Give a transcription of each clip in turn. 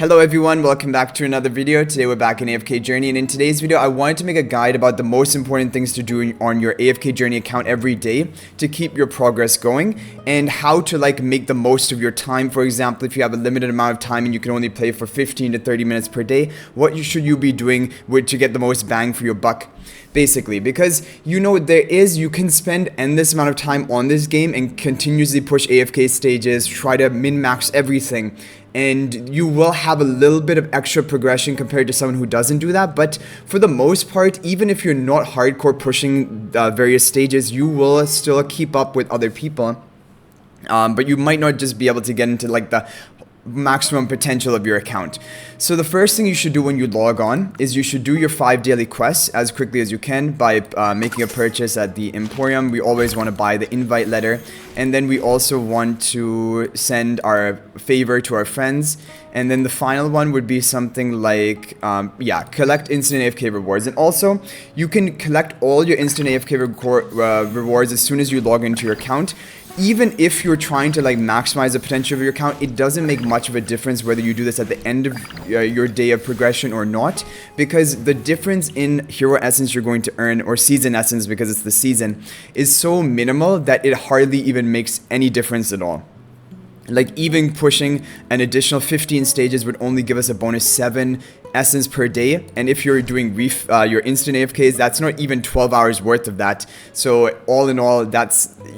Hello everyone, welcome back to another video. Today we're back in AFK journey, and in today's video I wanted to make a guide about the most important things to do on your AFK journey account every day to keep your progress going, and how to make the most of your time. For example, if you have a limited amount of time and you can only play for 15 to 30 minutes per day, what should you be doing to get the most bang for your buck? Basically, because you can spend endless amount of time on this game and continuously push AFK stages, try to min-max everything, and you will have a little bit of extra progression compared to someone who doesn't do that. But for the most part, even if you're not hardcore pushing various stages, you will still keep up with other people, but you might not just be able to get into the maximum potential of your account. So the first thing you should do when you log on is you should do your 5 daily quests as quickly as you can by making a purchase at the Emporium. We always want to buy the invite letter, and then we also want to send our favor to our friends. And then the final one would be something like collect instant AFK rewards. And also you can collect all your instant AFK rewards as soon as you log into your account. Even if you're trying to maximize the potential of your account, it doesn't make much of a difference whether you do this at the end of your day of progression or not, because the difference in hero essence you're going to earn, or season essence because it's the season, is so minimal that it hardly even makes any difference at all. Even pushing an additional 15 stages would only give us a bonus 7 essence per day, and if you're doing your instant AFKs, that's not even 12 hours worth of that. So all in all,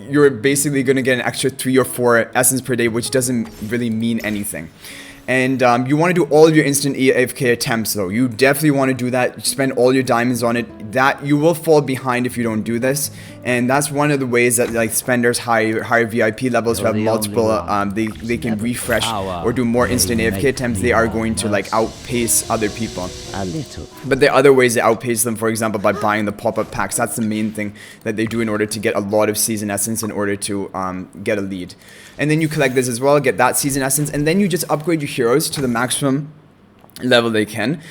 you're basically going to get an extra 3 or 4 essence per day, which doesn't really mean anything. And you want to do all of your instant AFK attempts though. You definitely want to do that. Spend all your diamonds on it. That you will fall behind if you don't do this. And that's one of the ways that spenders higher VIP levels who have multiple they can refresh or do more instant AFK attempts, they are going to outpace other people. But there are other ways they outpace them, for example by buying the pop-up packs. That's the main thing that they do in order to get a lot of season essence in order to get a lead. And then you collect this as well, get that season essence, and then you just upgrade your heroes to the maximum level they can.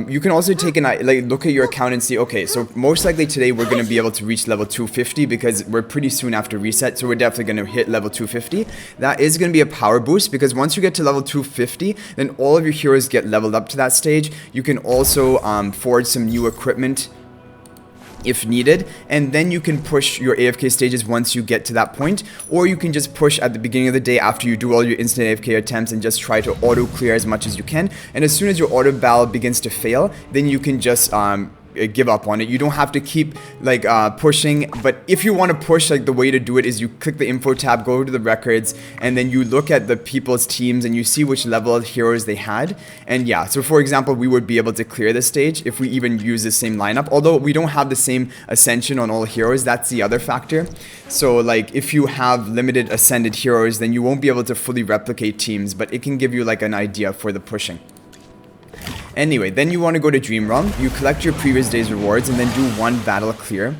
You can also take look at your account and see, okay, so most likely today we're going to be able to reach level 250 because we're pretty soon after reset, so we're definitely going to hit level 250. That is going to be a power boost, because once you get to level 250, then all of your heroes get leveled up to that stage. You can also forge some new equipment if needed, and then you can push your AFK stages once you get to that point, or you can just push at the beginning of the day after you do all your instant AFK attempts and just try to auto clear as much as you can. And as soon as your auto battle begins to fail, then you can just give up on it. You don't have to keep pushing, but if you want to push, the way to do it is you click the info tab, go to the records, and then you look at the people's teams and you see which level of heroes they had. And yeah, so for example, we would be able to clear this stage if we even use the same lineup, although we don't have the same ascension on all heroes. That's the other factor. So if you have limited ascended heroes, then you won't be able to fully replicate teams, but it can give you an idea for the pushing. Anyway, then you want to go to Dream Realm, you collect your previous day's rewards, and then do one battle clear,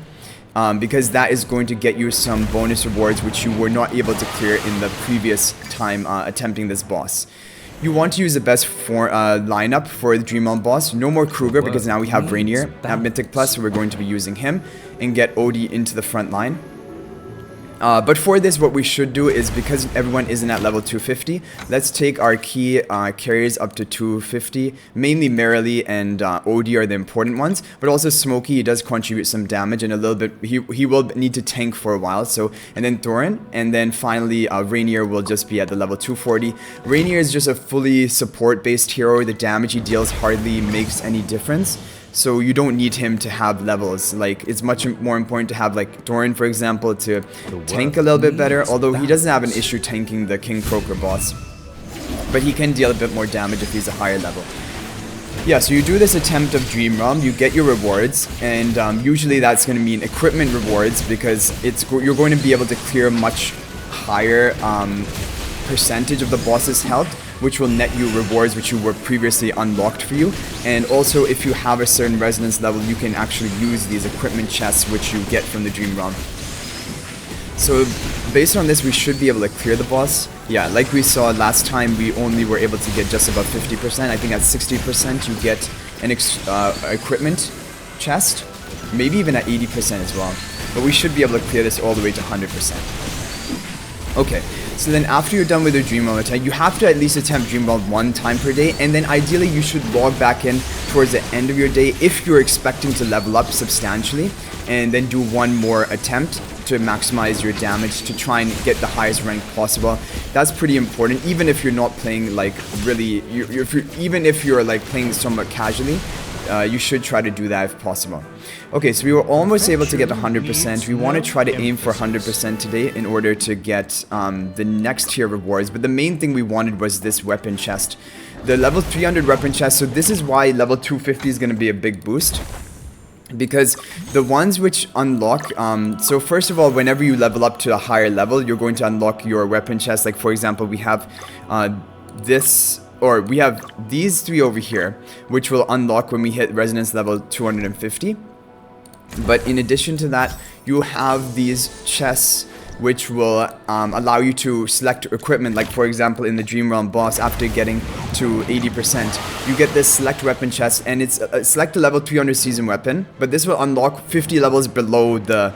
because that is going to get you some bonus rewards which you were not able to clear in the previous time attempting this boss. You want to use the best lineup for the Dream Realm boss. No more Kruger, because now we have Rainier at Mythic Plus, so we're going to be using him, and get Odie into the front line. But for this, what we should do is, because everyone isn't at level 250, let's take our key carriers up to 250. Mainly Merrily and Odie are the important ones, but also Smokey, he does contribute some damage, and a little bit, he will need to tank for a while. So, and then Thorin, and then finally Rainier will just be at the level 240. Rainier is just a fully support-based hero. The damage he deals hardly makes any difference. So you don't need him to have levels. It's much more important to have Thorin, for example, to tank a little bit better, although he doesn't have an issue tanking the King Croaker boss, but he can deal a bit more damage if he's a higher level. Yeah, so you do this attempt of Dream Realm, you get your rewards, and usually that's going to mean equipment rewards, because you're going to be able to clear a much higher percentage of the boss's health, which will net you rewards which you were previously unlocked for you. And also, if you have a certain resonance level, you can actually use these equipment chests which you get from the Dream Realm. So based on this, we should be able to clear the boss. Yeah, like we saw last time, we only were able to get just about 50%. I think at 60% you get an equipment chest, maybe even at 80% as well. But we should be able to clear this all the way to 100%. Okay, So then after you're done with your Dream Realm attempt, you have to at least attempt Dream Realm 1 time per day, and then ideally you should log back in towards the end of your day if you're expecting to level up substantially, and then do one more attempt to maximize your damage to try and get the highest rank possible. That's pretty important, even if you're not playing like really, even if you're like playing somewhat casually. You should try to do that if possible. Okay, so we were almost able to get 100%. We want to try to aim for 100% today in order to get the next tier rewards. But the main thing we wanted was this weapon chest. The level 300 weapon chest, so this is why level 250 is going to be a big boost. Because the ones which unlock, so first of all, whenever you level up to a higher level, you're going to unlock your weapon chest. Like for example, we have we have these 3 over here, which will unlock when we hit resonance level 250. But in addition to that, you have these chests which will allow you to select equipment. Like for example, in the Dream Realm boss, after getting to 80%, you get this select weapon chest, and it's select a level 300 season weapon, but this will unlock 50 levels below the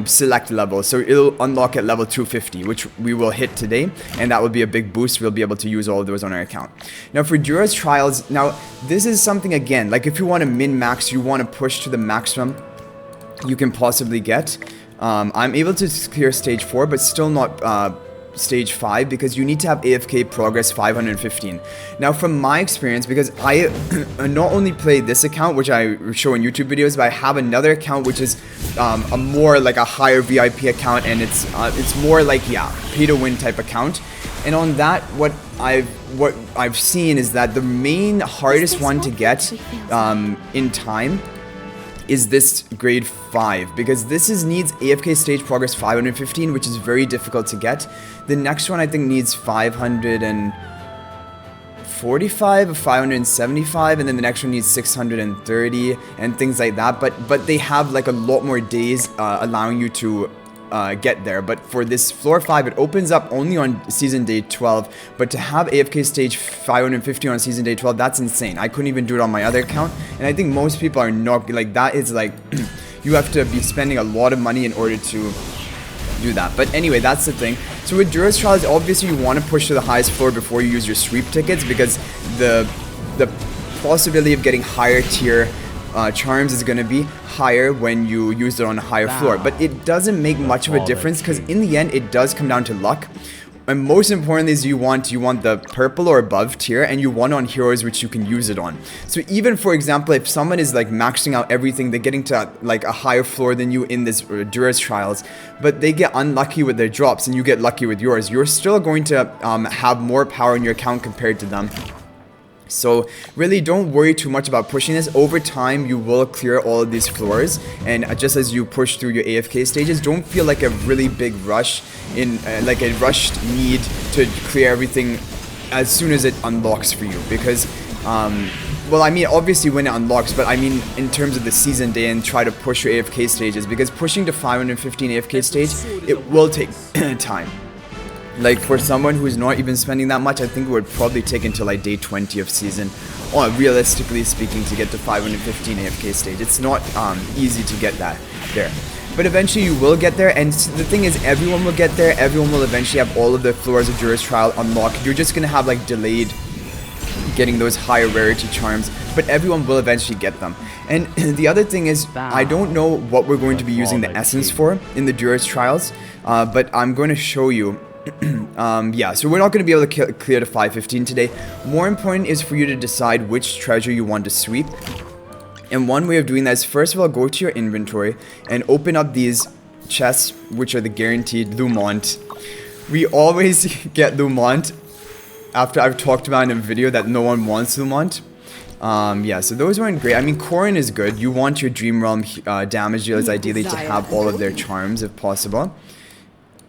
select level. So it'll unlock at level 250, which we will hit today, and that will be a big boost. We'll be able to use all of those on our account. Now for Duras trials, now this is something, again, like if you want to min-max, you want to push to the maximum you can possibly get. I'm able to clear stage 4, but still not stage 5, because you need to have AFK progress 515. Now from my experience, because I not only play this account, which I show in YouTube videos, but I have another account which is a more like a higher VIP account, and it's more like, yeah, pay to win type account. And on that, what I've seen is that the main hardest one to get in time is this grade 5, because this needs AFK stage progress 515, which is very difficult to get. The next one I think needs 545 or 575, and then the next one needs 630 and things like that. But they have like a lot more days allowing you to get there. But for this floor 5, it opens up only on season day 12, but to have AFK stage 550 on season day 12, that's insane. I couldn't even do it on my other account, and I think most people are not, like, that is like you have to be spending a lot of money in order to do that. But anyway, that's the thing. So with Duras trials, obviously you want to push to the highest floor before you use your sweep tickets, because the possibility of getting higher tier charms is going to be higher when you use it on a higher floor. But it doesn't make much of a difference, because in the end it does come down to luck. And most importantly is you want the purple or above tier, and you want on heroes which you can use it on. So even for example, if someone is like maxing out everything, they're getting to like a higher floor than you in this Duras trials, but they get unlucky with their drops and you get lucky with yours, you're still going to have more power in your account compared to them. So really don't worry too much about pushing this. Over time you will clear all of these floors, and just as you push through your AFK stages, don't feel like a really big rush in like a rushed need to clear everything as soon as it unlocks for you, because well, I mean obviously when it unlocks, but I mean in terms of the season day, and try to push your AFK stages, because pushing to 515 AFK stage, it will take time. Like for someone who's not even spending that much, I think it would probably take until like day 20 of season, or realistically speaking, to get to 515 AFK stage. It's not easy to get that there. But eventually you will get there, and the thing is, everyone will get there. Everyone will eventually have all of the floors of Duras trial unlocked. You're just gonna have like delayed getting those higher rarity charms, but everyone will eventually get them. And the other thing is, I don't know what we're going to be using the essence for in the Duras trials, but I'm going to show you. Yeah, so we're not going to be able to clear to 515 today. More important is for you to decide which treasure you want to sweep. And one way of doing that is, first of all, go to your inventory and open up these chests, which are the guaranteed Lumont. We always get Lumont after I've talked about in a video that no one wants Lumont. Yeah, so those weren't great. I mean, Corin is good. You want your Dream Realm damage dealers ideally to have all of their charms if possible.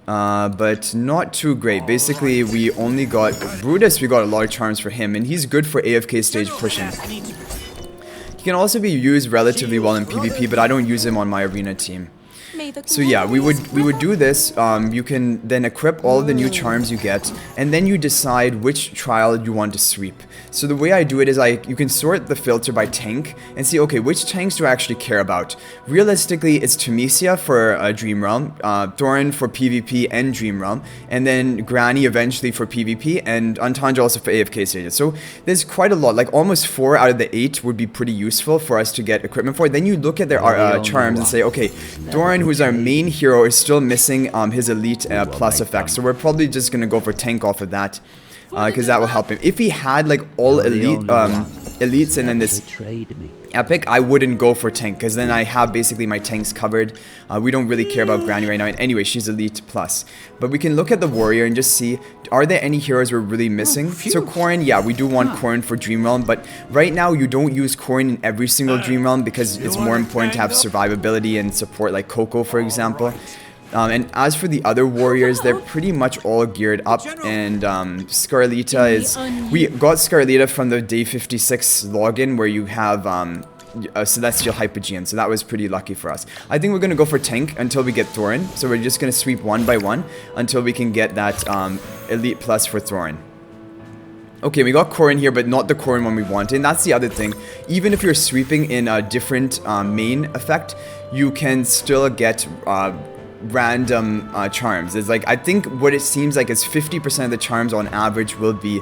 But not too great. Basically, we only got Brutus. We got a lot of charms for him, and he's good for AFK stage pushing. He can also be used relatively well in PvP, but I don't use him on my arena team. So yeah, we would do this. You can then equip all of the new charms you get, and then you decide which trial you want to sweep. So the way I do it is you can sort the filter by tank and see, okay, which tanks do I actually care about? Realistically, it's Tunisia for Dream Realm, Thorin for PvP and Dream Realm, and then Granny eventually for PvP, and Antandra also for AFK stages. So there's quite a lot, like almost 4 out of the 8 would be pretty useful for us to get equipment for. Then you look at their charms and say, okay, Thorin, who's our main hero, is still missing his elite plus effect. So we're probably just going to go for tank off of that. Because that will help him. If he had like all elite elites and then this epic, I wouldn't go for tank, because then I have basically my tanks covered. We don't really care about Granny right now, and anyway, she's elite plus. But we can look at the warrior and just see, are there any heroes we're really missing? So Corrin, yeah, we do want Corrin for Dream Realm, but right now you don't use Corrin in every single Dream Realm because it's more important to have survivability and support, like Coco for example. And as for the other warriors, they're pretty much all geared up, and Scarlita is... We got Scarlita from the day 56 login where you have a Celestial Hypogean, so that was pretty lucky for us. I think we're going to go for tank until we get Thorin, so we're just going to sweep one by one until we can get that elite plus for Thorin. Okay, we got Corrin here, but not the Corrin one we wanted, and that's the other thing. Even if you're sweeping in a different main effect, you can still get... random charms. It's like, I think what it seems like is 50% of the charms on average will be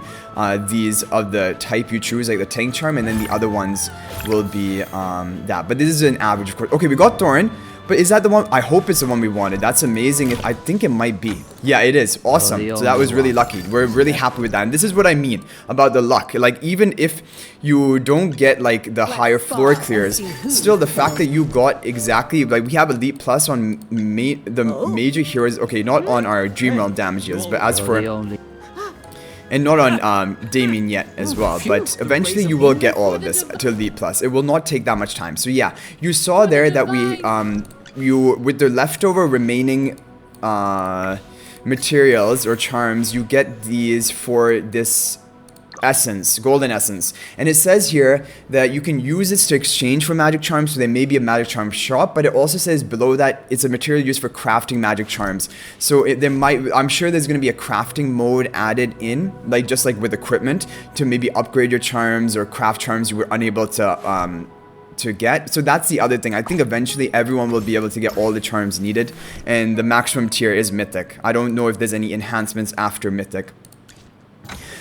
these of the type you choose, like the tank charm, and then the other ones will be that. But this is an average, of course. Okay, we got Thorin. But is that the one? I hope it's the one we wanted. That's amazing. I think it might be. Yeah, it is. Awesome. So that was really lucky. We're really happy with that. And this is what I mean about the luck. Like, even if you don't get, like, the higher floor clears, still the fact that you got exactly, like, we have Elite Plus on the major heroes. Okay, not on our Dream Realm damage deals, but as for... And not on Damien yet as well, but eventually you will get all of this to Elite Plus. It will not take that much time. So yeah, you saw there that we, with the leftover remaining materials or charms, you get these for this essence, golden essence. And it says here that you can use this to exchange for magic charms, so there may be a magic charm shop, but it also says below that it's a material used for crafting magic charms. So I'm sure there's going to be a crafting mode added in, like just like with equipment, to maybe upgrade your charms or craft charms you were unable to get. So that's the other thing. I think eventually everyone will be able to get all the charms needed, and the maximum tier is Mythic. I don't know if there's any enhancements after Mythic.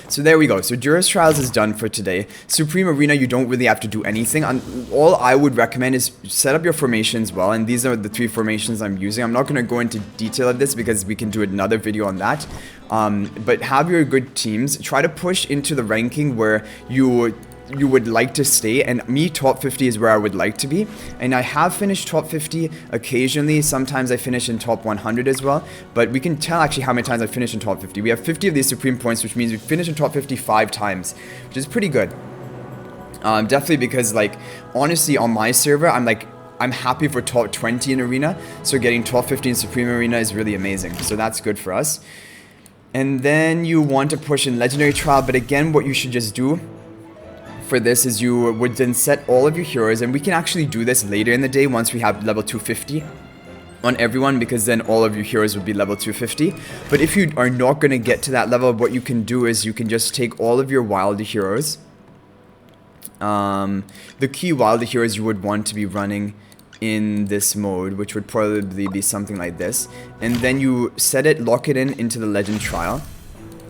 So there we go. So Duras Trials is done for today. Supreme Arena, you don't really have to do anything. All I would recommend is set up your formations well, and these are the 3 formations I'm using. I'm not going to go into detail of this because we can do another video on that. But have your good teams. Try to push into the ranking where you would like to stay, and me, top 50 is where I would like to be, and I have finished top 50 occasionally. Sometimes I finish in top 100 as well, but we can tell actually how many times I finished in top 50. We have 50 of these supreme points, which means we finished in top 50 5 times, which is pretty good. Definitely, because like honestly on my server I'm happy for top 20 in arena, so getting top 50 in supreme arena is really amazing, so that's good for us. And then you want to push in legendary trial, but again, what you should just do for this is you would then set all of your heroes, and we can actually do this later in the day once we have level 250 on everyone, because then all of your heroes would be level 250. But if you are not going to get to that level, what you can do is you can just take all of your wild heroes, the key wild heroes you would want to be running in this mode, which would probably be something like this, and then you set it, lock it into the legend trial.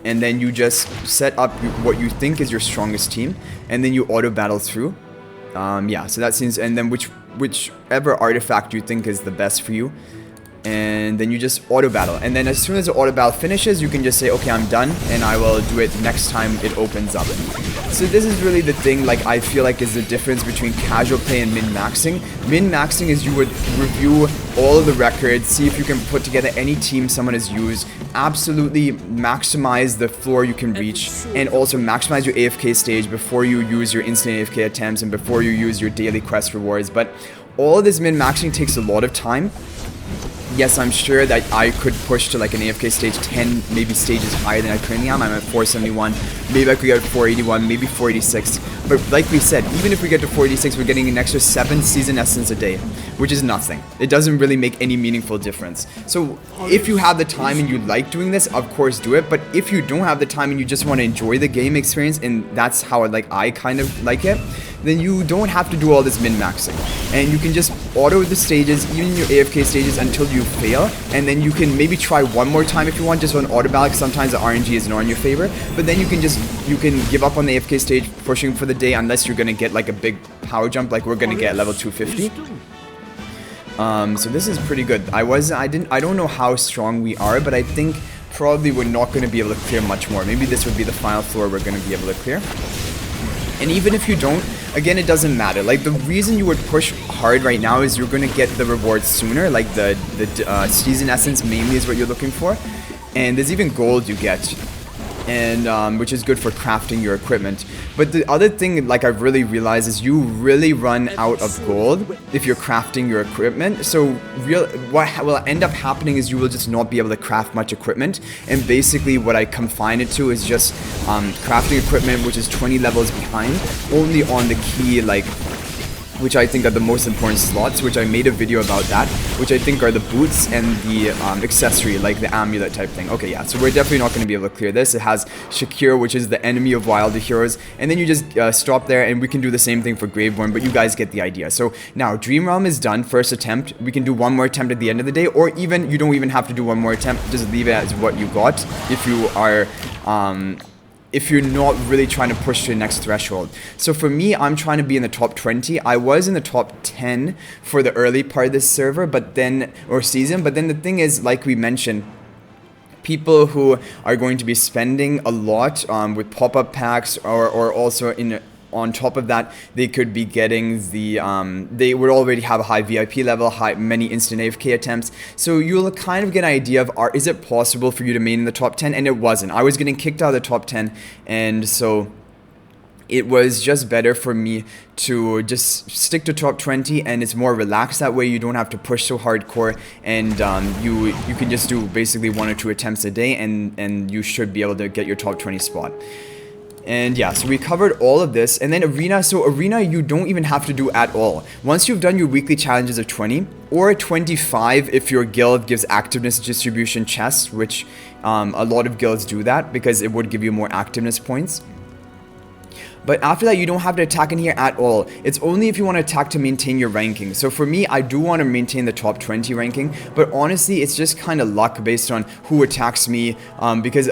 And then you just set up what you think is your strongest team, and then you auto battle through. Yeah, so that seems, and then whichever artifact you think is the best for you, and then you just auto battle. And then as soon as the auto battle finishes, you can just say, okay, I'm done, and I will do it next time it opens up. So this is really the thing, like, I feel like is the difference between casual play and min-maxing. Min-maxing is you would review all of the records, see if you can put together any team someone has used, absolutely maximize the floor you can reach, and also maximize your AFK stage before you use your instant AFK attempts and before you use your daily quest rewards. But all of this min-maxing takes a lot of time. Yes, I'm sure that I could push to like an AFK stage 10, maybe stages higher than I currently am. I'm at 471. Maybe I could get 481, maybe 486. But like we said, even if we get to 46, we're getting an extra 7 season essence a day, which is nothing. It doesn't really make any meaningful difference. So if you have the time and you like doing this, of course do it. But if you don't have the time and you just want to enjoy the game experience, and that's how I kind of like it, then you don't have to do all this min-maxing. And you can just auto the stages, even your AFK stages, until you fail. And then you can maybe try one more time if you want, just on auto ballot. Sometimes the RNG is not in your favor. But then you can give up on the AFK stage, pushing for the day, unless you're going to get like a big power jump like we're going to get at level 250. So this is pretty good. I don't know how strong we are, but I think probably we're not going to be able to clear much more. Maybe this would be the final floor we're going to be able to clear. And even if you don't, again, it doesn't matter. Like, the reason you would push hard right now is you're going to get the rewards sooner. Like, the season essence mainly is what you're looking for. And there's even gold you get, and which is good for crafting your equipment. But the other thing, like, I've really realized, is you really run out of gold if you're crafting your equipment. So what will end up happening is you will just not be able to craft much equipment. And basically what I confine it to is just crafting equipment, which is 20 levels behind, only on the key, like, which I think are the most important slots, which I made a video about that, which I think are the boots and the accessory, like the amulet type thing. Okay, yeah, so we're definitely not going to be able to clear this. It has Shakir, which is the enemy of Wilder Heroes, and then you just stop there, and we can do the same thing for Graveborn, but you guys get the idea. So now, Dream Realm is done, first attempt. We can do one more attempt at the end of the day, or even, you don't even have to do one more attempt, just leave it as what you got, if you are... if you're not really trying to push to the next threshold. So for me, I'm trying to be in the top 20. I was in the top 10 for the early part of this server, or season, but then the thing is, like we mentioned, people who are going to be spending a lot with pop-up packs, or also on top of that, they could be getting they would already have a high VIP level, many instant AFK attempts. So you'll kind of get an idea of, is it possible for you to main in the top 10? And it wasn't. I was getting kicked out of the top 10, and so it was just better for me to just stick to top 20, and it's more relaxed that way. You don't have to push so hardcore, and you can just do basically 1 or 2 attempts a day, and you should be able to get your top 20 spot. And yeah, so we covered all of this. And then Arena, so Arena you don't even have to do at all. Once you've done your weekly challenges of 20, or 25 if your guild gives activeness distribution chests, which a lot of guilds do that because it would give you more activeness points. But after that, you don't have to attack in here at all. It's only if you want to attack to maintain your ranking. So for me, I do want to maintain the top 20 ranking, but honestly, it's just kind of luck based on who attacks me, because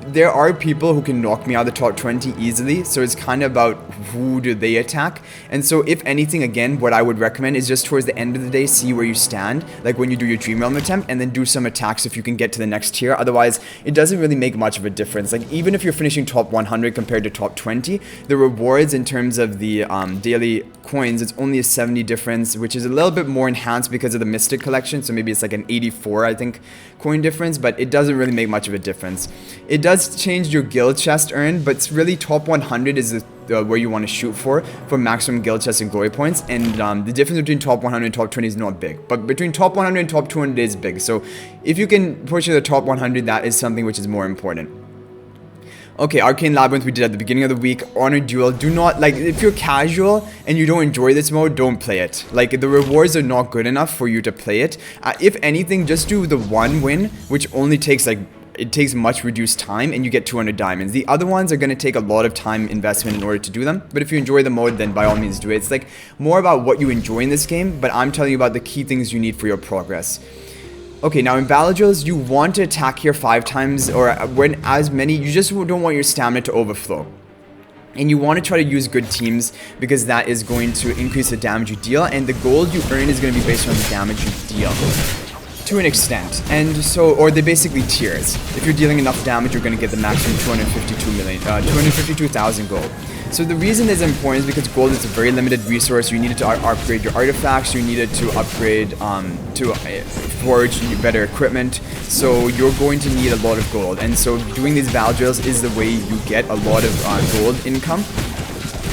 there are people who can knock me out of the top 20 easily, so it's kind of about who do they attack. And so if anything, again, what I would recommend is just towards the end of the day, see where you stand, like when you do your Dream Realm attempt, and then do some attacks if you can get to the next tier. Otherwise, it doesn't really make much of a difference. Like, even if you're finishing top 100 compared to top 20, the rewards in terms of the daily coins, it's only a 70 difference, which is a little bit more enhanced because of the Mystic collection, so maybe it's like an 84, I think, coin difference, but it doesn't really make much of a difference. It does change your guild chest earned, but it's really top 100 is where you want to shoot for maximum guild chest and glory points, and the difference between top 100 and top 20 is not big, but between top 100 and top 200 is big. So if you can push to the top 100, that is something which is more important. Okay, Arcane Labyrinth we did at the beginning of the week. Honor Duel, do not, like, if you're casual and you don't enjoy this mode, don't play it. Like, the rewards are not good enough for you to play it. If anything, just do the one win, which only takes, like, it takes much reduced time, and you get 200 diamonds. The other ones are going to take a lot of time investment in order to do them, but if you enjoy the mode, then by all means do it. It's like more about what you enjoy in this game, but I'm telling you about the key things you need for your progress. Okay, now in Battle Drills, you want to attack here 5 times, or when as many, you just don't want your stamina to overflow. And you want to try to use good teams, because that is going to increase the damage you deal, and the gold you earn is going to be based on the damage you deal. To an extent, and so, or they basically tiers. If you're dealing enough damage, you're going to get the maximum 252,000 gold. So the reason this is important is because gold is a very limited resource. You need it to upgrade your artifacts, you need it to upgrade, to forge better equipment, so you're going to need a lot of gold. And so doing these battle drills is the way you get a lot of gold income.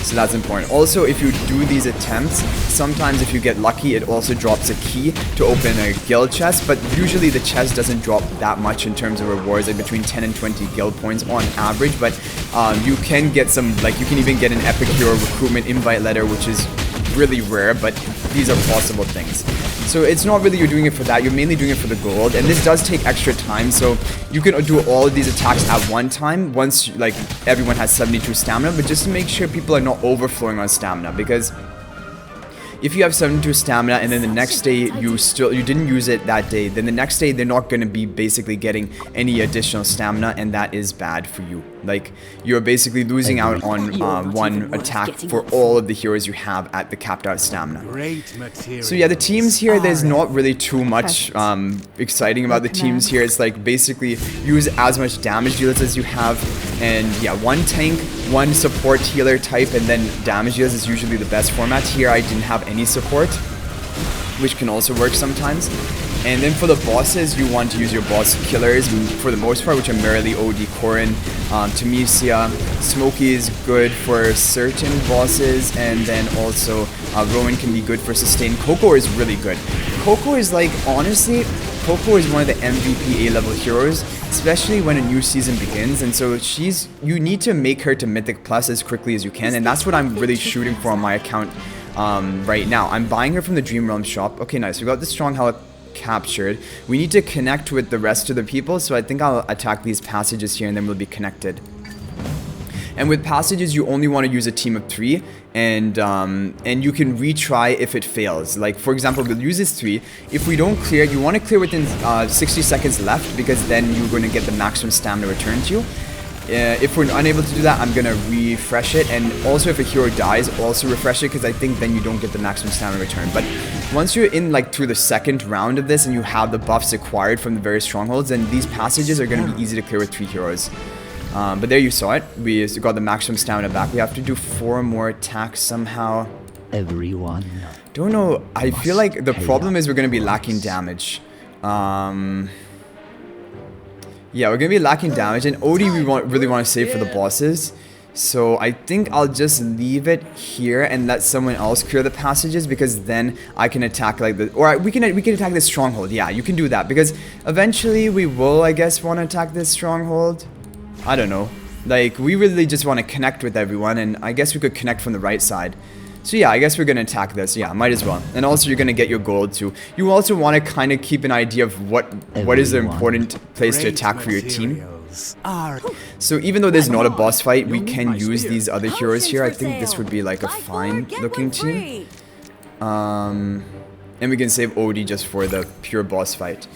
So that's important. Also, if you do these attempts, sometimes if you get lucky, it also drops a key to open a guild chest, but usually the chest doesn't drop that much in terms of rewards, like between 10 and 20 guild points on average, but you can get some, like you can even get an epic hero recruitment invite letter, which is really rare, but these are possible things. So it's not really you're doing it for that, you're mainly doing it for the gold, and this does take extra time, so you can do all of these attacks at one time once like everyone has 72 stamina, but just to make sure people are not overflowing on stamina, because if you have 72 stamina and then the next day you didn't use it that day, then the next day they're not going to be basically getting any additional stamina, and that is bad for you. Like, you're basically losing out on one attack for all of the heroes you have at the capped out stamina. So yeah, the teams here, there's not really too much exciting about the teams here. It's like basically use as much damage dealers as you have, and yeah, one tank, one support healer type, and then damage dealers is usually the best format. Here I didn't have any support, which can also work sometimes. And then for the bosses, you want to use your boss killers for the most part, which are Merrily, OD, Corrin, Tamesia. Smokey is good for certain bosses, and then also Rowan can be good for sustain. Coco is really good. Coco is like, honestly, Coco is one of the MVP A-level heroes, especially when a new season begins, and so you need to make her to Mythic Plus as quickly as you can, and that's what I'm really shooting for on my account right now. I'm buying her from the Dream Realm shop. Okay, nice. We got the Strong Health captured. We need to connect with the rest of the people, so I think I'll attack these passages here and then we'll be connected. And with passages, you only want to use a team of 3, and you can retry if it fails. Like, for example, we'll use this 3. If we don't clear, you want to clear within 60 seconds left, because then you're going to get the maximum stamina returned to you. If we're unable to do that, I'm going to refresh it, and also if a hero dies, also refresh it, because I think then you don't get the maximum stamina return. But once you're in like through the second round of this and you have the buffs acquired from the various strongholds, then these passages are going to be easy to clear with 3 heroes. But there you saw it. We got the maximum stamina back. We have to do 4 more attacks somehow. Everyone. Don't know. I feel like the problem is we're going to be lacking damage. Yeah, we're going to be lacking damage, and Odie we really want to save for the bosses. So I think I'll just leave it here and let someone else clear the passages, because then I can attack like the, or we can attack this stronghold. Yeah, you can do that, because eventually we will, I guess, want to attack this stronghold. I don't know. Like, we really just want to connect with everyone, and I guess we could connect from the right side. So yeah, I guess we're going to attack this. Yeah, might as well. And also you're going to get your gold too. You also want to kind of keep an idea of what is the important place to attack for your team. So even though there's not a boss fight, we can use these other heroes here. I think this would be like a fine looking team. And we can save Odie just for the pure boss fight.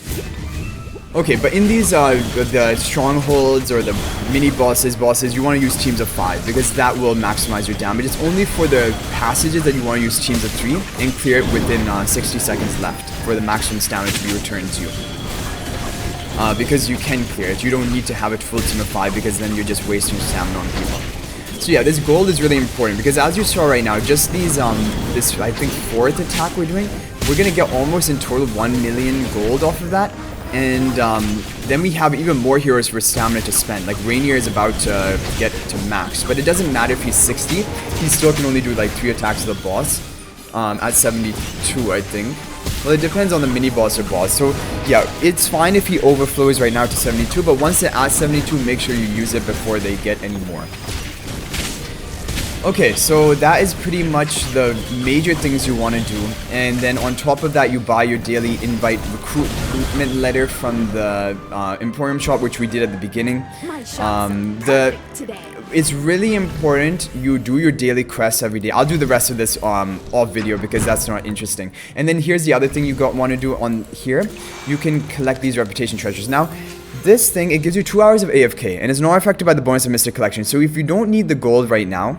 Okay, but in these the strongholds or the mini bosses, you want to use teams of 5, because that will maximize your damage. It's only for the passages that you want to use teams of 3 and clear it within 60 seconds left for the maximum stamina to be returned to you. Because you can clear it. You don't need to have a full team of 5, because then you're just wasting stamina on people. So yeah, this gold is really important, because as you saw right now, just these this I think 4th attack we're doing, we're gonna get almost in total 1 million gold off of that. And then we have even more heroes for stamina to spend. Like Rainier is about to get to max, but it doesn't matter if he's 60. He still can only do like 3 attacks to the boss at 72, I think. Well, it depends on the mini boss or boss. So yeah, it's fine if he overflows right now to 72, but once they're at 72, make sure you use it before they get any more. Okay, so that is pretty much the major things you want to do, and then on top of that you buy your daily invite recruitment letter from the Emporium shop, which we did at the beginning. It's really important you do your daily quests every day. I'll do the rest of this off video because that's not interesting. And then here's the other thing you want to do on here. You can collect these reputation treasures. Now, this thing, it gives you 2 hours of AFK, and it's not affected by the bonus of Mystic Collection. So if you don't need the gold right now,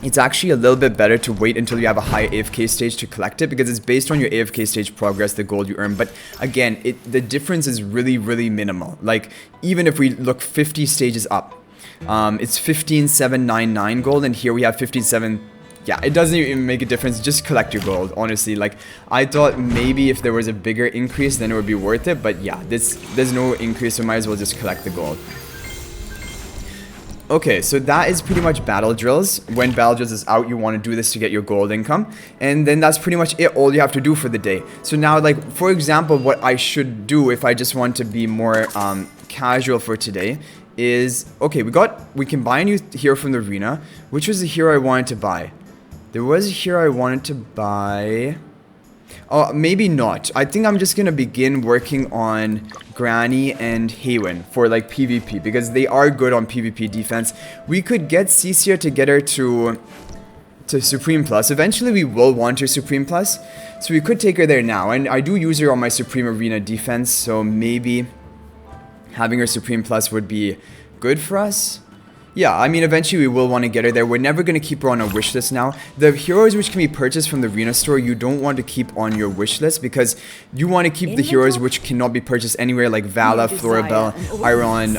it's actually a little bit better to wait until you have a high AFK stage to collect it, because it's based on your AFK stage progress, the gold you earn. But again, the difference is really, really minimal. Like, even if we look 50 stages up, it's 15,799 gold, and here we have 15,7. Yeah, it doesn't even make a difference. Just collect your gold, honestly. Like, I thought maybe if there was a bigger increase, then it would be worth it. But yeah, there's no increase, so might as well just collect the gold. Okay, so that is pretty much battle drills. When battle drills is out, you want to do this to get your gold income. And then that's pretty much it, all you have to do for the day. So now, like, for example, what I should do if I just want to be more casual for today is, okay, we can buy a new hero from the arena. Which was the hero I wanted to buy? There was a hero I wanted to buy. Oh, maybe not. I think I'm just gonna begin working on Granny and Haywin for like PvP because they are good on PvP defense. We could get Cecia to get her to Supreme Plus. Eventually we will want her Supreme Plus, so we could take her there now. And I do use her on my Supreme Arena defense, so maybe having her Supreme Plus would be good for us. Yeah, I mean, eventually we will want to get her there. We're never going to keep her on our wish list now. The heroes which can be purchased from the arena store, you don't want to keep on your wish list because you want to keep the heroes which cannot be purchased anywhere, like Vala, Floribel, Iron,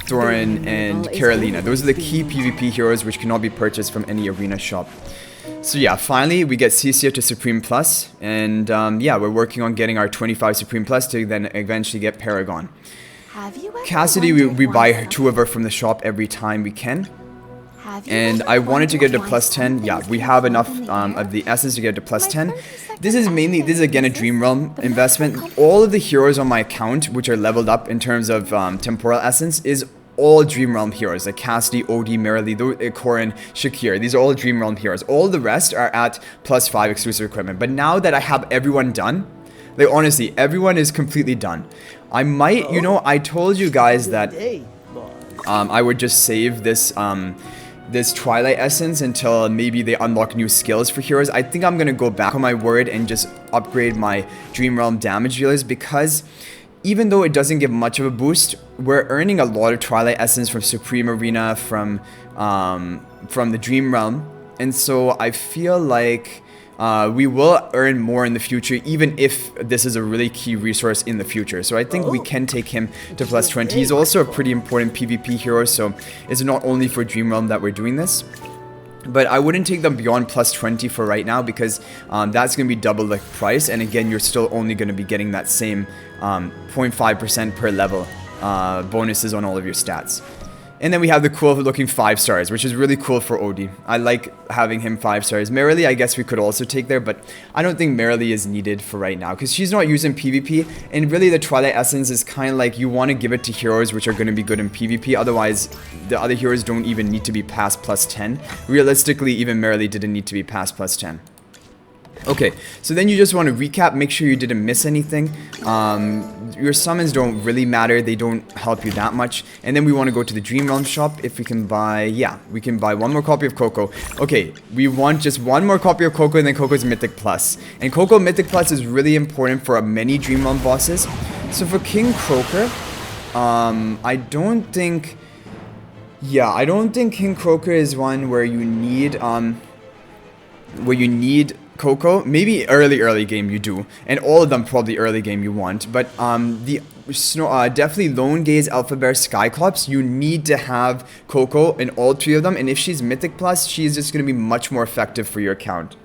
Thorin, and Carolina. Those are the key PvP heroes which cannot be purchased from any arena shop. So yeah, finally we get Cecia to Supreme Plus, and yeah, we're working on getting our 25 Supreme Plus to then eventually get Paragon. Cassidy, we buy 2 of her from the shop every time we can. And I wanted to get to plus 10. Yeah, we have enough of the essence to get to plus 10. This is again a Dream Realm investment. All of the heroes on my account, which are leveled up in terms of temporal essence, is all Dream Realm heroes, like Cassidy, Odie, Marilee, Corrin, Shakir. These are all Dream Realm heroes. All the rest are at plus 5 exclusive equipment. But now that I have everyone done, like honestly, everyone is completely done. I might, you know, I told you guys that I would just save this this Twilight Essence until maybe they unlock new skills for heroes. I think I'm gonna go back on my word and just upgrade my Dream Realm damage dealers because even though it doesn't give much of a boost, we're earning a lot of Twilight Essence from Supreme Arena, from the Dream Realm, and so I feel like we will earn more in the future, even if this is a really key resource in the future. So I think we can take him to plus 20. He's also a pretty important PvP hero, so it's not only for Dream Realm that we're doing this. But I wouldn't take them beyond plus 20 for right now because that's going to be double the price. And again, you're still only going to be getting that same 0.5% per level bonuses on all of your stats. And then we have the cool looking 5 stars, which is really cool for Odie. I like having him 5 stars. Marilee, I guess we could also take there, but I don't think Marilee is needed for right now because she's not using PvP. And really the Twilight Essence is kind of like you want to give it to heroes which are going to be good in PvP. Otherwise, the other heroes don't even need to be past plus 10. Realistically, even Marilee didn't need to be past plus 10. Okay, so then you just want to recap, make sure you didn't miss anything. Your summons don't really matter, they don't help you that much. And then we want to go to the Dream Realm shop. If we can buy, yeah, we can buy 1 more copy of Coco. Okay, we want just 1 more copy of Coco and then Coco's Mythic Plus. And Coco Mythic Plus is really important for many Dream Realm bosses. So for King Croaker, I don't think King Croaker is one where you need, Coco. Maybe early game you do, and all of them probably early game you want, but definitely Lone Gaze, Alpha Bear, Skyclops, you need to have Coco in all 3 of them, and if she's Mythic Plus, she's just going to be much more effective for your account.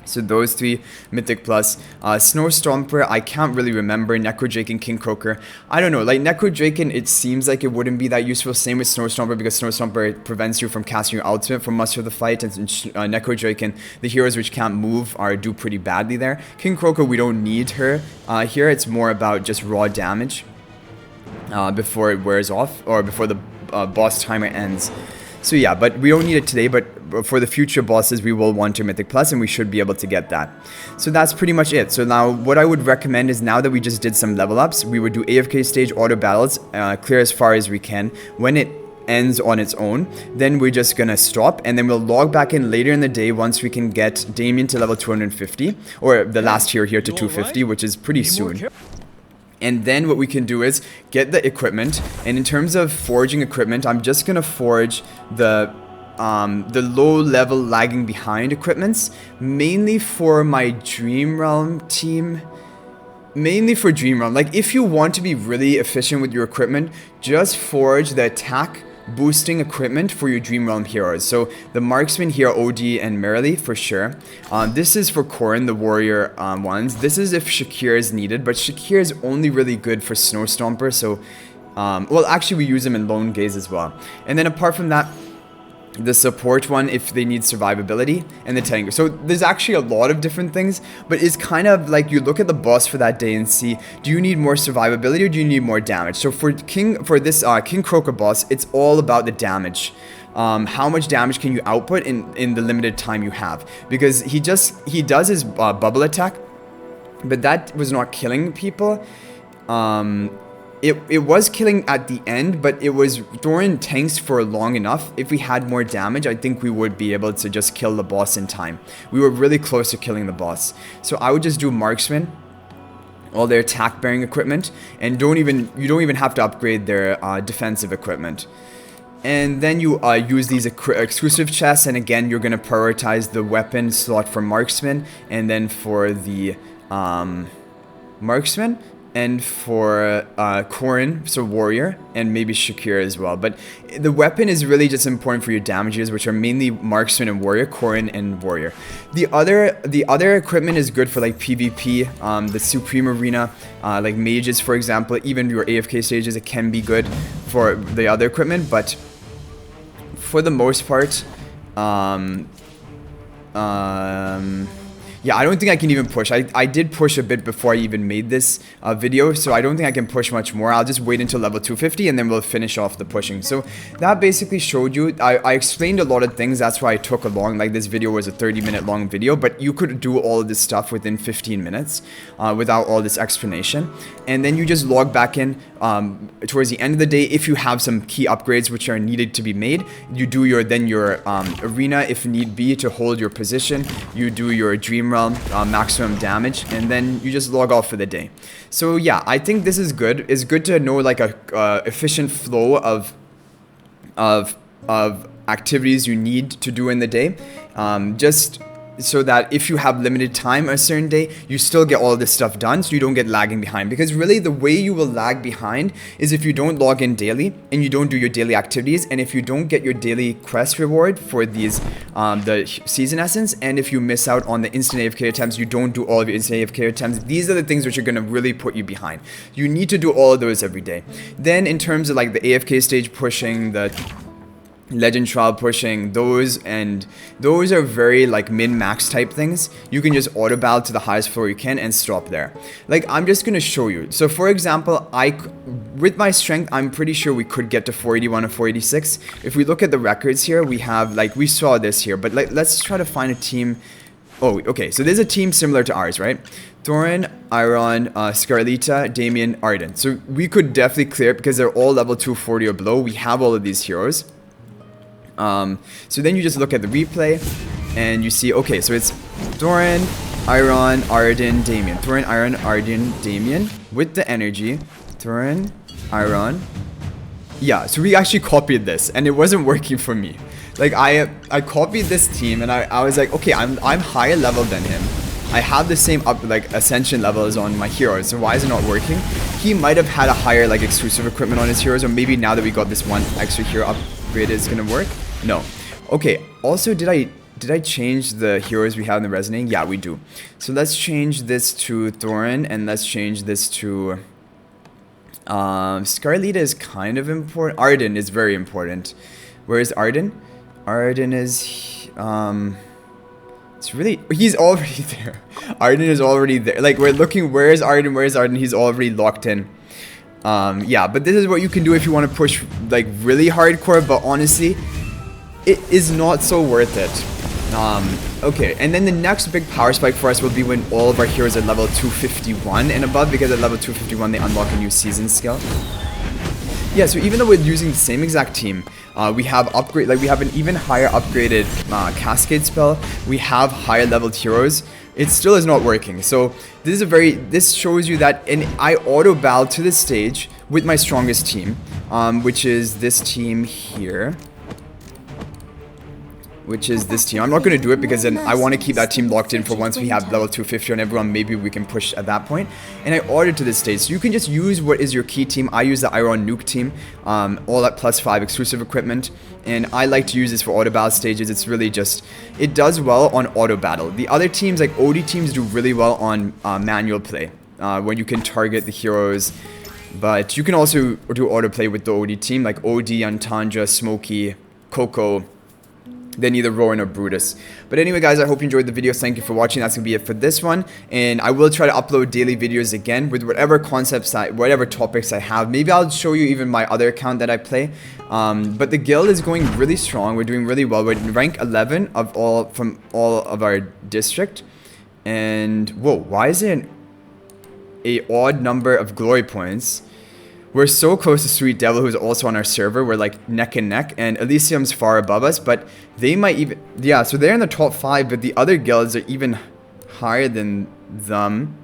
So those 3 Mythic Plus. Snow Stomper, I can't really remember. Necro Drake and King Croaker, I don't know. Like Necro Drake, it seems like it wouldn't be that useful. Same with Snow Stomper because Snow Stomper prevents you from casting your ultimate for much of the fight. And Necro Drake and the heroes which can't move do pretty badly there. King Croaker, we don't need her here. It's more about just raw damage before it wears off or before the boss timer ends. So yeah, but we don't need it today, but for the future bosses, we will want to Mythic Plus, and we should be able to get that. So that's pretty much it. So now, what I would recommend is now that we just did some level ups, we would do AFK stage auto battles, clear as far as we can. When it ends on its own, then we're just gonna stop, and then we'll log back in later in the day once we can get Damien to level 250, or the last tier here to 250, which is pretty soon. And then what we can do is get the equipment, and in terms of forging equipment, I'm just gonna forge the low level lagging behind equipments, mainly for my Dream Realm team. Mainly for Dream Realm. Like if you want to be really efficient with your equipment, just forge the attack boosting equipment for your Dream Realm heroes. So the marksman here, Odie and Marilee for sure. This is for Corrin, the warrior ones. This is if Shakir is needed, but Shakir is only really good for Snow Stomper, so Well, actually, we use them in Lone Gaze as well. And then apart from that, the support one if they need survivability, and the tank. So there's actually a lot of different things, but it's kind of like you look at the boss for that day and see, do you need more survivability or do you need more damage? So for this King Croaker boss, it's all about the damage. How much damage can you output in the limited time you have? Because he does his bubble attack, but that was not killing people. It was killing at the end, but it was Thorin tanks for long enough. If we had more damage, I think we would be able to just kill the boss in time. We were really close to killing the boss. So I would just do marksman, all their attack bearing equipment, and you don't even have to upgrade their defensive equipment. And then you use these exclusive chests, and again you're going to prioritize the weapon slot for marksman, and then for the marksman, and for Corin, so warrior, and maybe Shakira as well. But the weapon is really just important for your damages, which are mainly marksman and warrior, Corin and warrior. The other equipment is good for like PvP, the Supreme Arena, like mages for example. Even your AFK stages, it can be good for the other equipment, but for the most part, yeah, I don't think I can even push. I did push a bit before I even made this video, so I don't think I can push much more. I'll just wait until level 250 and then we'll finish off the pushing. So that basically showed you, I explained a lot of things. That's why I took a long, like this video was a 30-minute long video, but you could do all of this stuff within 15 minutes without all this explanation. And then you just log back in towards the end of the day. If you have some key upgrades which are needed to be made, you do your arena if need be to hold your position. You do your dream realm maximum damage, and then you just log off for the day. So yeah, I think this is good. It's good to know like a efficient flow of activities you need to do in the day, just so that if you have limited time a certain day, you still get all this stuff done, so you don't get lagging behind. Because really the way you will lag behind is if you don't log in daily and you don't do your daily activities, and if you don't get your daily quest reward for these the season essence, and if you miss out on the instant AFK attempts, you don't do all of your instant AFK attempts. These are the things which are going to really put you behind. You need to do all of those every day. Then in terms of like the AFK stage pushing, the legend trial pushing, those are very like min-max type things. You can just auto battle to the highest floor you can and stop there. Like I'm just gonna show you. So for example, with my strength, I'm pretty sure we could get to 481 or 486. If we look at the records here, we have like, we saw this here, but like let's try to find a team. Oh, okay, so there's a team similar to ours, right? Thorin, Iron, Scarlita, Damien, Arden. So we could definitely clear it because they're all level 240 or below. We have all of these heroes. So then you just look at the replay and you see, okay, so it's Thorin, Iron, Arden, Damien. Thorin, Iron, Arden, Damien with the energy. Thorin, Iron. Yeah, so we actually copied this and it wasn't working for me. Like I copied this team and I was like, okay, I'm higher level than him. I have the same ascension levels on my heroes, so why is it not working? He might have had a higher like exclusive equipment on his heroes, or maybe now that we got this one extra hero upgrade, it's gonna work. No. Okay, also did I change the heroes we have in the resonating? Yeah, we do. So let's change this to Thorin, and let's change this to Scarlita is kind of important. Arden is very important. Where is Arden? Arden is it's really, he's already there. Arden is already there. Like we're looking, where is Arden? Where is Arden? He's already locked in. Yeah, but this is what you can do if you want to push like really hardcore, but honestly it is not so worth it. Okay, and then the next big power spike for us will be when all of our heroes are level 251 and above, because at level 251 they unlock a new season skill. Yeah, so even though we're using the same exact team, we have upgrade, like we have an even higher upgraded cascade spell, we have higher leveled heroes, it still is not working. So this is this shows you that, and I auto battle to this stage with my strongest team, which is this team here. I'm not going to do it because then I want to keep that team locked in for once we have level 250 on everyone. Maybe we can push at that point. And I ordered to this stage. So you can just use what is your key team. I use the Iron Nuke team, all at +5 exclusive equipment. And I like to use this for auto battle stages. It's really just, it does well on auto battle. The other teams, like OD teams, do really well on manual play, when you can target the heroes But you can also do autoplay with the OD team, like OD, Antandra, Smokey, Coco, then either Rowan or Brutus. But anyway, guys, I hope you enjoyed the video. Thank you for watching. That's gonna be it for this one, and I will try to upload daily videos again with whatever concepts whatever topics I have. Maybe I'll show you even my other account that I play. But the guild is going really strong. We're doing really well. We're in rank 11 from all of our district. And whoa, why is it a odd number of glory points? We're so close to Sweet Devil, who's also on our server. We're like neck and neck, and Elysium's far above us, but they might even, yeah, so they're in the top 5, but the other guilds are even higher than them.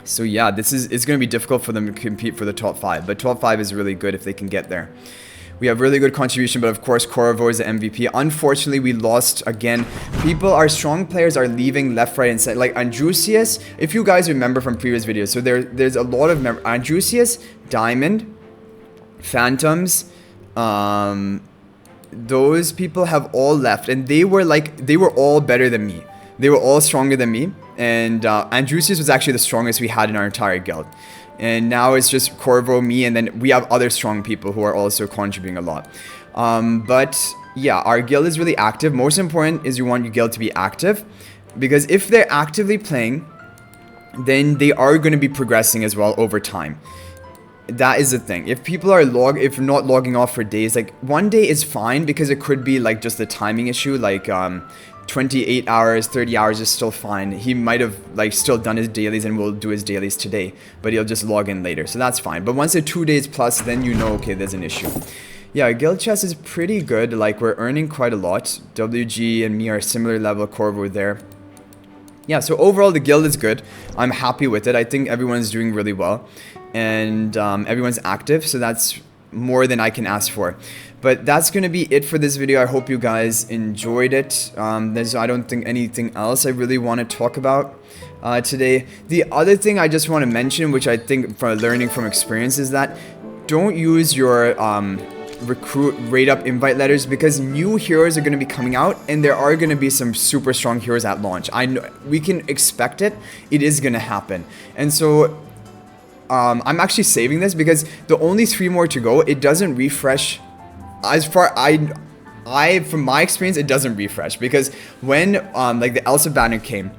So yeah, it's going to be difficult for them to compete for the top 5, but top 5 is really good if they can get there. We have really good contribution, but of course, Corvo is the MVP. Unfortunately, we lost again. Our strong players are leaving left, right, and center. Like Andrusius, if you guys remember from previous videos, so there's a lot of Andrusius, Diamond, Phantoms, those people have all left, and they were all better than me. They were all stronger than me, and Andrusius was actually the strongest we had in our entire guild. And now it's just Corvo, me, and then we have other strong people who are also contributing a lot. But yeah, our guild is really active. Most important is you want your guild to be active, because if they're actively playing, then they are going to be progressing as well over time. That is the thing. If people are if not logging off for days, like one day is fine, because it could be like just a timing issue, like 28 hours, 30 hours is still fine. He might have like still done his dailies and will do his dailies today, but he'll just log in later, so that's fine. But once it's 2 days plus, then you know, okay, there's an issue. Yeah, guild chest is pretty good. Like, we're earning quite a lot. WG and me are similar level. Corvo there. Yeah, so overall the guild is good. I'm happy with it. I think everyone's doing really well, and everyone's active, so that's more than I can ask for. But that's gonna be it for this video. I hope you guys enjoyed it. I don't think anything else I really want to talk about today. The other thing I just want to mention, which I think from learning from experience, is that don't use your recruit rate up invite letters, because new heroes are going to be coming out, and there are going to be some super strong heroes at launch. I know we can expect it. It is going to happen, and so I'm actually saving this because the only 3 more to go. It doesn't refresh. As far from my experience, it doesn't refresh, because when like the Elsa banner came,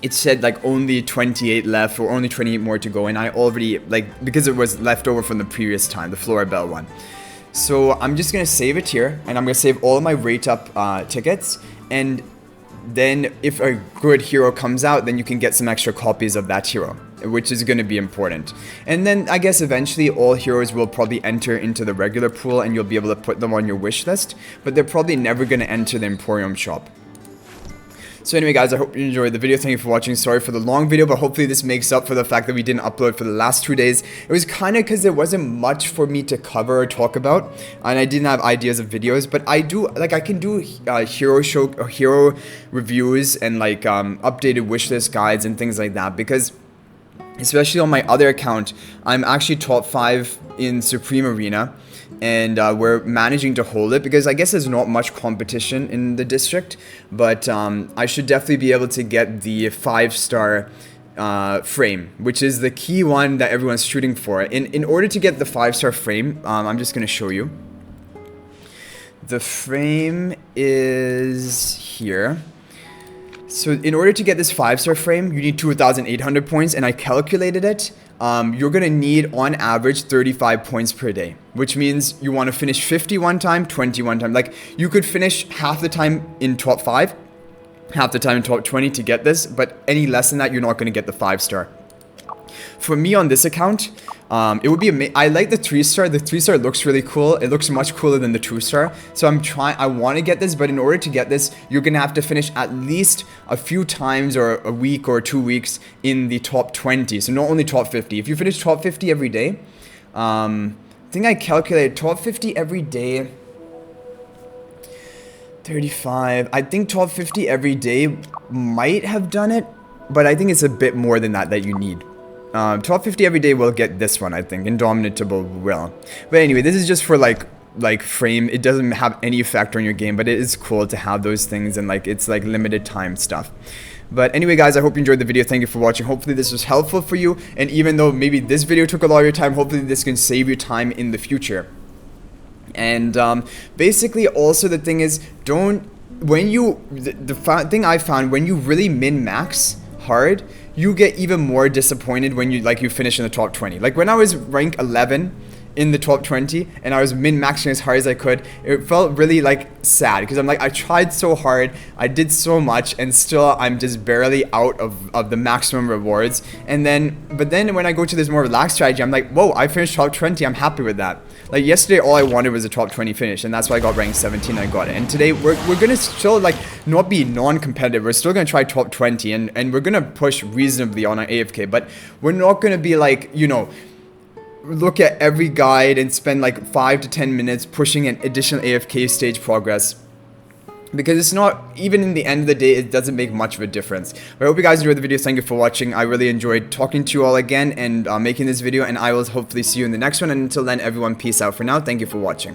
it said like only 28 left, or only 28 more to go, and I already, like, because it was left over from the previous time, the Florabelle one. So I'm just gonna save it here, and I'm gonna save all of my rate up tickets, and then if a good hero comes out, then you can get some extra copies of that hero, which is going to be important. And then I guess eventually all heroes will probably enter into the regular pool, and you'll be able to put them on your wish list, but they're probably never going to enter the Emporium shop. So anyway, guys, I hope you enjoyed the video. Thank you for watching. Sorry for the long video, but hopefully this makes up for the fact that we didn't upload for the last 2 days. It was kind of because there wasn't much for me to cover or talk about, and I didn't have ideas of videos. But I do, like, I can do hero reviews and like updated wishlist guides and things like that, because especially on my other account, I'm actually top 5 in Supreme Arena, and we're managing to hold it, because I guess there's not much competition in the district, but I should definitely be able to get the 5-star frame, which is the key one that everyone's shooting for. In order to get the 5-star frame, I'm just going to show you. The frame is here. So in order to get this 5-star frame, you need 2,800 points, and I calculated it. You're gonna need on average 35 points per day, which means you want to finish 51 time, 21 time. Like, you could finish half the time in top 5, half the time in top 20 to get this, but any less than that, you're not going to get the 5-star. For me on this account, it would be I like the 3-star. The 3-star looks really cool. It looks much cooler than the 2-star. So I want to get this, but in order to get this, you're going to have to finish at least a few times, or a week or 2 weeks in the top 20. So not only top 50. If you finish top 50 every day, I think I calculated top 50 every day. 35. I think top 50 every day might have done it, but I think it's a bit more than that you need. Top 50 every day will get this one, I think. Indomitable will. But anyway, this is just for like like frame, it doesn't have any effect on your game, but it is cool to have those things, and like it's like limited time stuff. But anyway, guys, I hope you enjoyed the video. Thank you for watching. Hopefully this was helpful for you, and even though maybe this video took a lot of your time, hopefully this can save you time in the future. And basically also the thing is, the thing I found, when you really min-max hard, you get even more disappointed when you finish in the top 20. Like when I was rank 11 in the top 20 and I was min-maxing as hard as I could, it felt really like sad, because I'm like, I tried so hard, I did so much, and still I'm just barely out of the maximum rewards. But then when I go to this more relaxed strategy, I'm like, whoa, I finished top 20, I'm happy with that. Like yesterday, all I wanted was a top 20 finish, and that's why I got ranked 17 and I got it. And today we're gonna still like not be non-competitive, we're still gonna try top 20, and we're gonna push reasonably on our AFK, but we're not gonna be like, you know, look at every guide and spend like 5 to 10 minutes pushing an additional AFK stage progress, because it's not, even in the end of the day, it doesn't make much of a difference. But I hope you guys enjoyed the video. Thank you for watching. I really enjoyed talking to you all again and making this video, and I will hopefully see you in the next one. And until then, everyone, peace out for now. Thank you for watching.